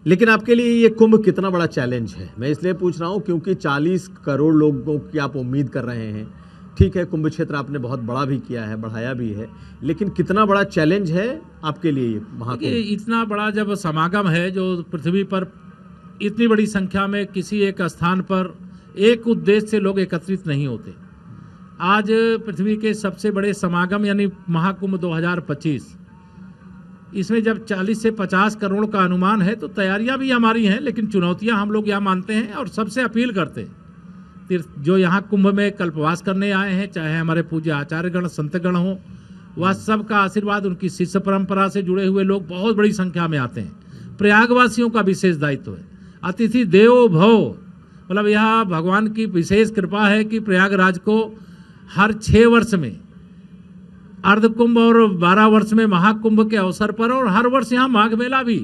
लेकिन आपके लिए ये कुंभ कितना बड़ा चैलेंज है, मैं इसलिए पूछ रहा हूँ क्योंकि 40 करोड़ लोगों की आप उम्मीद कर रहे हैं। ठीक है, कुंभ क्षेत्र आपने बहुत बड़ा भी किया है, बढ़ाया भी है, लेकिन कितना बड़ा चैलेंज है आपके लिए ये देखिए, महाकुंभ? इतना बड़ा जब समागम है, जो पृथ्वी पर इतनी बड़ी संख्या में किसी एक स्थान पर एक उद्देश्य से लोग एकत्रित नहीं होते। आज पृथ्वी के सबसे बड़े समागम यानी महाकुंभ 2025, इसमें जब 40 से 50 करोड़ का अनुमान है तो तैयारियां भी हमारी हैं, लेकिन चुनौतियां हम लोग यहाँ मानते हैं और सबसे अपील करते हैं। जो यहाँ कुंभ में कल्पवास करने आए हैं, चाहे हमारे पूज्य आचार्यगण संतगण हों, वह सबका आशीर्वाद, उनकी शिष्य परंपरा से जुड़े हुए लोग बहुत बड़ी संख्या में आते हैं। प्रयागवासियों का विशेष दायित्व है, अतिथि देवो भव, मतलब यह भगवान की विशेष कृपा है कि प्रयागराज को हर 6 वर्ष में अर्धकुंभ और 12 वर्ष में महाकुंभ के अवसर पर, और हर वर्ष यहाँ माघ मेला भी,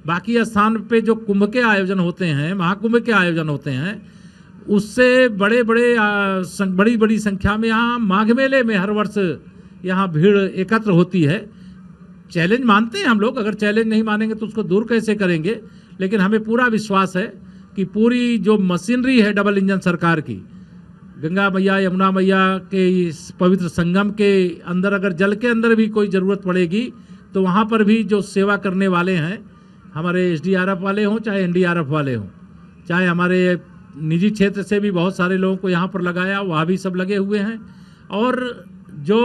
बाकी स्थान पे जो कुंभ के आयोजन होते हैं, महाकुंभ के आयोजन होते हैं, उससे बड़ी बड़ी संख्या में यहाँ माघ मेले में हर वर्ष यहाँ भीड़ एकत्र होती है। चैलेंज मानते हैं हम लोग, अगर चैलेंज नहीं मानेंगे तो उसको दूर कैसे करेंगे, लेकिन हमें पूरा विश्वास है कि पूरी जो मशीनरी है डबल इंजन सरकार की, गंगा मैया यमुना मैया के इस पवित्र संगम के अंदर अगर जल के अंदर भी कोई ज़रूरत पड़ेगी तो वहाँ पर भी जो सेवा करने वाले हैं, हमारे एसडीआरएफ वाले हों चाहे एनडीआरएफ वाले हों, चाहे हमारे निजी क्षेत्र से भी बहुत सारे लोगों को यहाँ पर लगाया, वहाँ भी सब लगे हुए हैं। और जो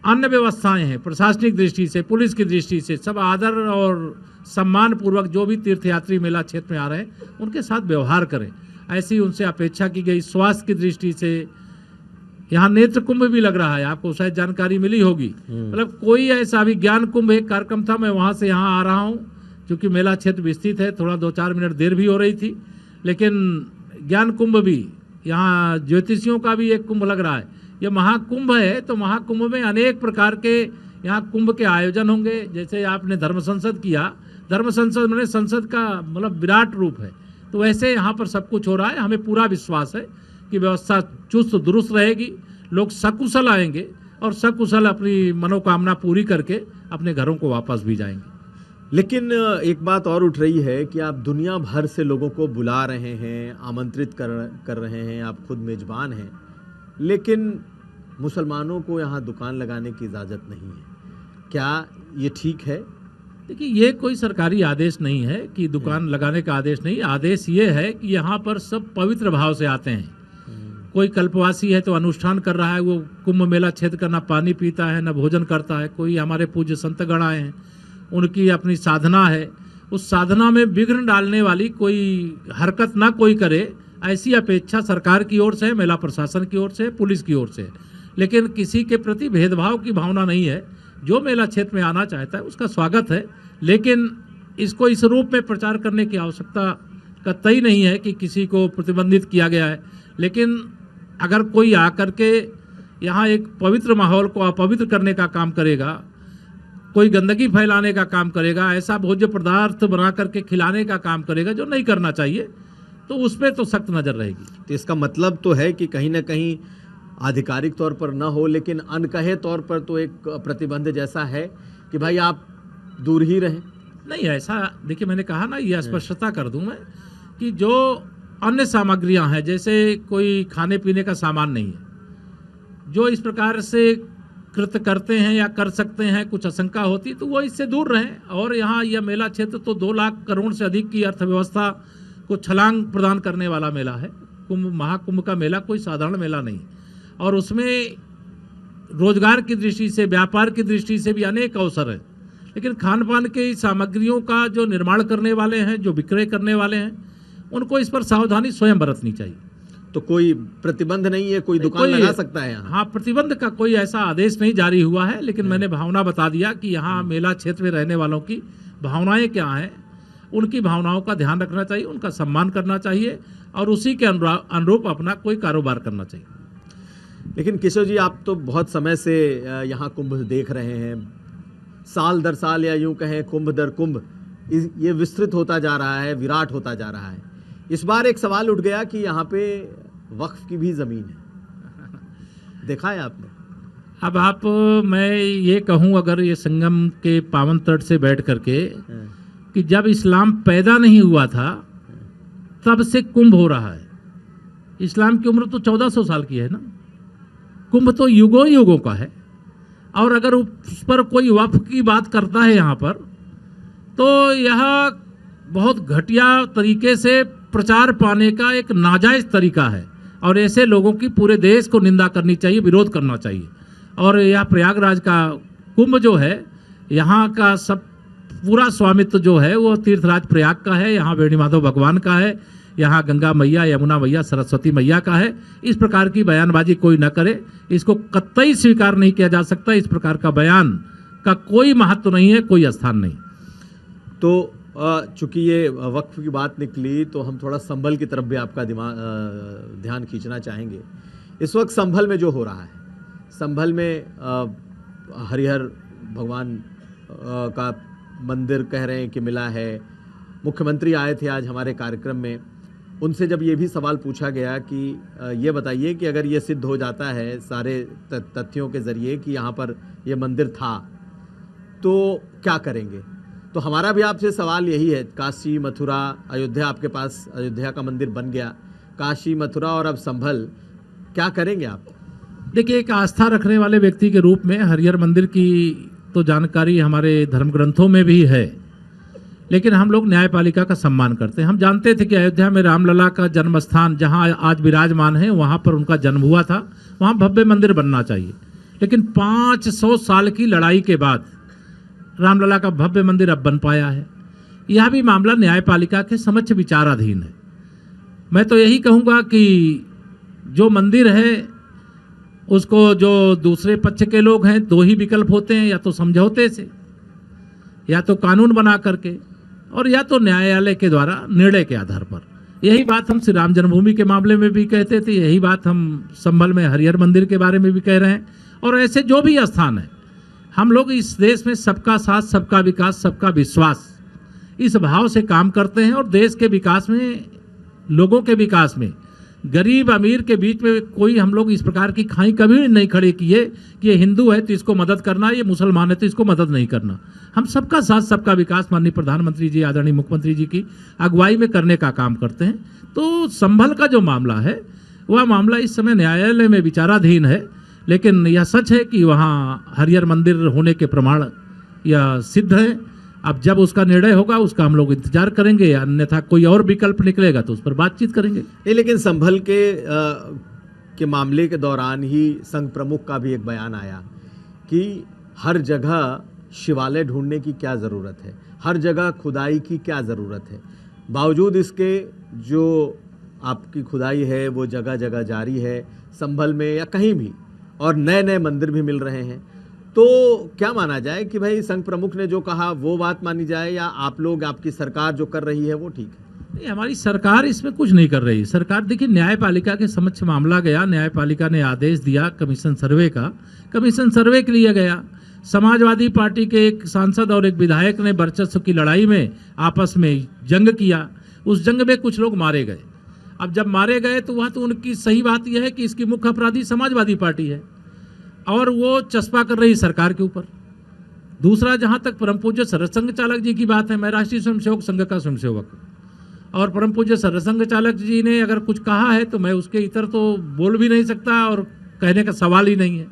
अन्य व्यवस्थाएं हैं प्रशासनिक दृष्टि से, पुलिस की दृष्टि से, सब आदर और सम्मान पूर्वक जो भी तीर्थयात्री मेला क्षेत्र में आ रहे हैं उनके साथ व्यवहार करें, ऐसी उनसे अपेक्षा की गई। स्वास्थ्य की दृष्टि से यहाँ नेत्र कुंभ भी लग रहा है, आपको शायद जानकारी मिली होगी। मतलब कोई ऐसा भी ज्ञान कुंभ एक कार्यक्रम था, मैं वहाँ से यहाँ आ रहा हूँ, क्योंकि मेला क्षेत्र विस्तृत है, थोड़ा 2-4 मिनट देर भी हो रही थी, लेकिन ज्ञान कुंभ भी, यहाँ ज्योतिषियों का भी एक कुंभ लग रहा है। यह महाकुंभ है तो महाकुंभ में अनेक प्रकार के यहाँ कुंभ के आयोजन होंगे। जैसे आपने धर्म संसद किया, धर्म संसद में संसद का मतलब विराट रूप है, तो वैसे यहाँ पर सब कुछ हो रहा है। हमें पूरा विश्वास है कि व्यवस्था चुस्त दुरुस्त रहेगी, लोग सकुशल आएंगे और सकुशल अपनी मनोकामना पूरी करके अपने घरों को वापस भी जाएंगे। लेकिन एक बात और उठ रही है कि आप दुनिया भर से लोगों को बुला रहे हैं, आमंत्रित कर रहे हैं, आप खुद मेजबान हैं, लेकिन मुसलमानों को यहाँ दुकान लगाने की इजाज़त नहीं है। क्या ये ठीक है? देखिए, ये कोई सरकारी आदेश नहीं है कि दुकान लगाने का आदेश नहीं, आदेश ये है कि यहाँ पर सब पवित्र भाव से आते हैं। कोई कल्पवासी है तो अनुष्ठान कर रहा है, वो कुंभ मेला क्षेत्र का ना पानी पीता है ना भोजन करता है। कोई हमारे पूज्य संतगण आए हैं, उनकी अपनी साधना है, उस साधना में विघ्न डालने वाली कोई हरकत ना कोई करे, ऐसी अपेक्षा सरकार की ओर से है, मेला प्रशासन की ओर से, पुलिस की ओर से है। लेकिन किसी के प्रति भेदभाव की भावना नहीं है। जो मेला क्षेत्र में आना चाहता है उसका स्वागत है, लेकिन इसको इस रूप में प्रचार करने की आवश्यकता कतई नहीं है कि किसी को प्रतिबंधित किया गया है। लेकिन अगर कोई आकर के यहाँ एक पवित्र माहौल को अपवित्र करने का काम करेगा, कोई गंदगी फैलाने का काम करेगा, ऐसा भोज्य पदार्थ बना करके खिलाने का काम करेगा जो नहीं करना चाहिए, तो उस पर तो सख्त नज़र रहेगी। तो इसका मतलब तो है कि कहीं ना कहीं आधिकारिक तौर पर न हो, लेकिन अनकहे तौर पर तो एक प्रतिबंध जैसा है कि भाई आप दूर ही रहें। नहीं, ऐसा देखिए, मैंने कहा ना, ये स्पष्टता कर दूं मैं कि जो अन्य सामग्रियां हैं, जैसे कोई खाने पीने का सामान नहीं है, जो इस प्रकार से कृत्य करते हैं या कर सकते हैं, कुछ आशंका होती तो वो इससे दूर रहें। और यहाँ यह मेला क्षेत्र तो 2 लाख करोड़ से अधिक की अर्थव्यवस्था को छलांग प्रदान करने वाला मेला है। कुंभ महाकुंभ का मेला कोई साधारण मेला नहीं, और उसमें रोजगार की दृष्टि से, व्यापार की दृष्टि से भी अनेक अवसर हैं। लेकिन खान पान की सामग्रियों का जो निर्माण करने वाले हैं, जो विक्रय करने वाले हैं, उनको इस पर सावधानी स्वयं बरतनी चाहिए। तो कोई प्रतिबंध नहीं है, कोई दुकान लगा सकता है यहाँ? हाँ, प्रतिबंध का कोई ऐसा आदेश नहीं जारी हुआ है, लेकिन मैंने भावना बता दिया कि यहाँ मेला क्षेत्र में रहने वालों की भावनाएं क्या हैं, उनकी भावनाओं का ध्यान रखना चाहिए, उनका सम्मान करना चाहिए और उसी के अनुरूप अपना कोई कारोबार करना चाहिए। लेकिन किशोर जी, आप तो बहुत समय से यहाँ कुंभ देख रहे हैं, साल दर साल या यूं कहें कुंभ दर कुंभ ये विस्तृत होता जा रहा है, विराट होता जा रहा है। इस बार एक सवाल उठ गया कि यहाँ पे वक्फ की भी ज़मीन है, देखा है आपने? अब मैं ये कहूँ, अगर ये संगम के पावन तट से बैठ करके कि जब इस्लाम पैदा नहीं हुआ था तब से कुंभ हो रहा है। इस्लाम की उम्र तो 1400 साल की है ना, कुंभ तो युगों युगों का है। और अगर उस पर कोई वक्फ की बात करता है यहाँ पर, तो यह बहुत घटिया तरीके से प्रचार पाने का एक नाजायज़ तरीका है और ऐसे लोगों की पूरे देश को निंदा करनी चाहिए, विरोध करना चाहिए। और यह प्रयागराज का कुंभ जो है, यहाँ का सब पूरा स्वामित्व जो है वो तीर्थराज प्रयाग का है, यहाँ वेणुमाधव भगवान का है, यहाँ गंगा मैया, यमुना मैया, सरस्वती मैया का है। इस प्रकार की बयानबाजी कोई न करे, इसको कतई स्वीकार नहीं किया जा सकता। इस प्रकार का बयान का कोई महत्व नहीं है, कोई स्थान नहीं। तो चूंकि ये वक्फ की बात निकली तो हम थोड़ा संभल की तरफ भी आपका ध्यान खींचना चाहेंगे। इस वक्त संभल में जो हो रहा है, संभल में हरिहर भगवान का मंदिर कह रहे हैं कि मिला है। मुख्यमंत्री आए थे आज हमारे कार्यक्रम में, उनसे जब ये भी सवाल पूछा गया कि ये बताइए कि अगर ये सिद्ध हो जाता है सारे तथ्यों के ज़रिए कि यहाँ पर ये मंदिर था तो क्या करेंगे, तो हमारा भी आपसे सवाल यही है। काशी, मथुरा, अयोध्या, आपके पास अयोध्या का मंदिर बन गया, काशी, मथुरा और अब संभल, क्या करेंगे आप? देखिए, एक आस्था रखने वाले व्यक्ति के रूप में हरिहर मंदिर की तो जानकारी हमारे धर्म ग्रंथों में भी है, लेकिन हम लोग न्यायपालिका का सम्मान करते हैं। हम जानते थे कि अयोध्या में रामलला का जन्म स्थान जहाँ आज विराजमान है, वहाँ पर उनका जन्म हुआ था, वहाँ भव्य मंदिर बनना चाहिए। लेकिन 500 साल की लड़ाई के बाद रामलला का भव्य मंदिर अब बन पाया है। यह भी मामला न्यायपालिका के समक्ष विचाराधीन है। मैं तो यही कहूँगा कि जो मंदिर है उसको जो दूसरे पक्ष के लोग हैं, दो ही विकल्प होते हैं, या तो समझौते से, या तो कानून बना करके, और या तो न्यायालय के द्वारा निर्णय के आधार पर। यही बात हम श्री राम जन्मभूमि के मामले में भी कहते थे, यही बात हम संभल में हरिहर मंदिर के बारे में भी कह रहे हैं। और ऐसे जो भी स्थान है, हम लोग इस देश में सबका साथ, सबका विकास, सबका विश्वास, इस भाव से काम करते हैं। और देश के विकास में, लोगों के विकास में, गरीब अमीर के बीच में कोई हम लोग इस प्रकार की खाई कभी नहीं खड़े किए कि ये हिंदू है तो इसको मदद करना, ये मुसलमान है तो इसको मदद नहीं करना। हम सबका साथ, सबका विकास माननीय प्रधानमंत्री जी, आदरणीय मुख्यमंत्री जी की अगुवाई में करने का काम करते हैं। तो संभल का जो मामला है, वह मामला इस समय न्यायालय में विचाराधीन है, लेकिन यह सच है कि वहाँ हरिहर मंदिर होने के प्रमाण यह सिद्ध है। अब जब उसका निर्णय होगा उसका हम लोग इंतजार करेंगे, अन्यथा कोई और विकल्प निकलेगा तो उस पर बातचीत करेंगे। नहीं, लेकिन संभल के मामले के दौरान ही संघ प्रमुख का भी एक बयान आया कि हर जगह शिवालय ढूंढने की क्या ज़रूरत है, हर जगह खुदाई की क्या ज़रूरत है। बावजूद इसके जो आपकी खुदाई है वो जगह जगह जारी है, संभल में या कहीं भी, और नए नए मंदिर भी मिल रहे हैं। तो क्या माना जाए कि भाई संघ प्रमुख ने जो कहा वो बात मानी जाए, या आप लोग, आपकी सरकार जो कर रही है वो ठीक है? नहीं, हमारी सरकार इसमें कुछ नहीं कर रही। सरकार, देखिए, न्यायपालिका के समक्ष मामला गया, न्यायपालिका ने आदेश दिया कमीशन सर्वे का, कमीशन सर्वे के लिए गया। समाजवादी पार्टी के एक सांसद और एक विधायक ने वर्चस्व की लड़ाई में आपस में जंग किया, उस जंग में कुछ लोग मारे गए। अब जब मारे गए तो वह तो उनकी सही बात यह है कि इसकी मुख्य अपराधी समाजवादी पार्टी है और वो चस्पा कर रही सरकार के ऊपर। दूसरा, जहाँ तक परम पूज्य सरसंघ चालक जी की बात है, मैं राष्ट्रीय स्वयंसेवक संघ का स्वयंसेवक, और परम पूज्य सरसंघ चालक जी ने अगर कुछ कहा है तो मैं उसके इतर तो बोल भी नहीं सकता और कहने का सवाल ही नहीं है।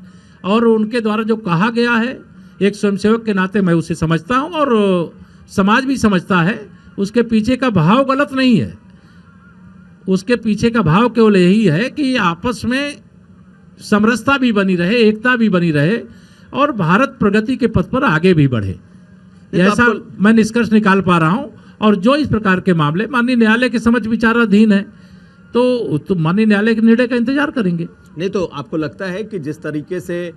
और उनके द्वारा जो कहा गया है, एक स्वयंसेवक के नाते मैं उसे समझता हूँ और समाज भी समझता है। उसके पीछे का भाव गलत नहीं है, उसके पीछे का भाव केवल यही है कि आपस में समरसता भी बनी रहे, एकता भी बनी रहे और भारत प्रगति के पथ पर आगे भी बढ़े, ऐसा मैं निष्कर्ष निकाल पा रहा हूं। और जो इस प्रकार के मामले माननीय न्यायालय के समक्ष विचाराधीन है तो माननीय न्यायालय के निर्णय का इंतजार करेंगे। नहीं, तो आपको लगता है कि जिस तरीके से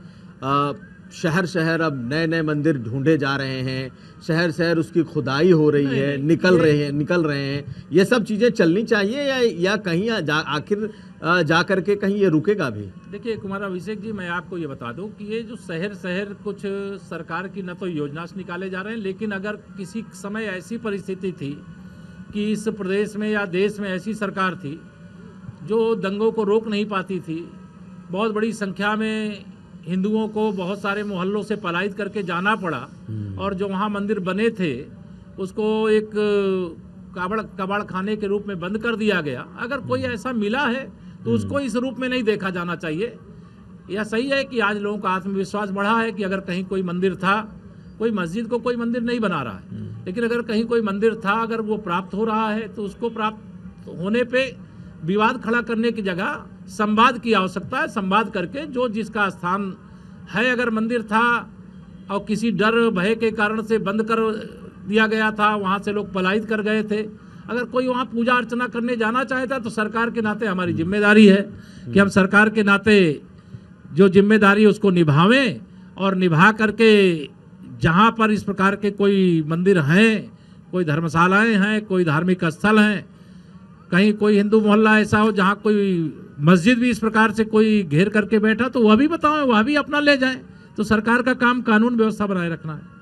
शहर शहर अब नए नए मंदिर ढूंढे जा रहे हैं, शहर शहर उसकी खुदाई हो रही है, निकल रहे हैं, ये सब चीज़ें चलनी चाहिए या कहीं आखिर जा करके कहीं ये रुकेगा भी? देखिए कुमार अभिषेक जी, मैं आपको ये बता दूं कि ये जो शहर शहर कुछ सरकार की न तो योजना से निकाले जा रहे हैं, लेकिन अगर किसी समय ऐसी परिस्थिति थी कि इस प्रदेश में या देश में ऐसी सरकार थी जो दंगों को रोक नहीं पाती थी, बहुत बड़ी संख्या में हिंदुओं को बहुत सारे मोहल्लों से पलायित करके जाना पड़ा, और जो वहाँ मंदिर बने थे उसको एक कबाड़ खाने के रूप में बंद कर दिया गया। अगर कोई ऐसा मिला है तो उसको इस रूप में नहीं देखा जाना चाहिए। यह सही है कि आज लोगों का आत्मविश्वास बढ़ा है कि अगर कहीं कोई मंदिर था, कोई मस्जिद को कोई मंदिर नहीं बना रहा है, लेकिन अगर कहीं कोई मंदिर था, अगर वो प्राप्त हो रहा है तो उसको प्राप्त होने पे विवाद खड़ा करने की जगह संवाद की आवश्यकता है। संवाद करके जो जिसका स्थान है, अगर मंदिर था और किसी डर भय के कारण से बंद कर दिया गया था, वहाँ से लोग पलायन कर गए थे, अगर कोई वहाँ पूजा अर्चना करने जाना चाहता तो सरकार के नाते हमारी जिम्मेदारी है कि हम सरकार के नाते जो जिम्मेदारी उसको निभावें और निभा करके जहाँ पर इस प्रकार के कोई मंदिर हैं, कोई धर्मशालाएं हैं, कोई धार्मिक स्थल हैं, कहीं कोई हिंदू मोहल्ला ऐसा हो जहाँ कोई मस्जिद भी इस प्रकार से कोई घेर करके बैठा, तो वह भी बताएं, वह भी अपना ले जाएं। तो सरकार का काम कानून व्यवस्था बनाए रखना है।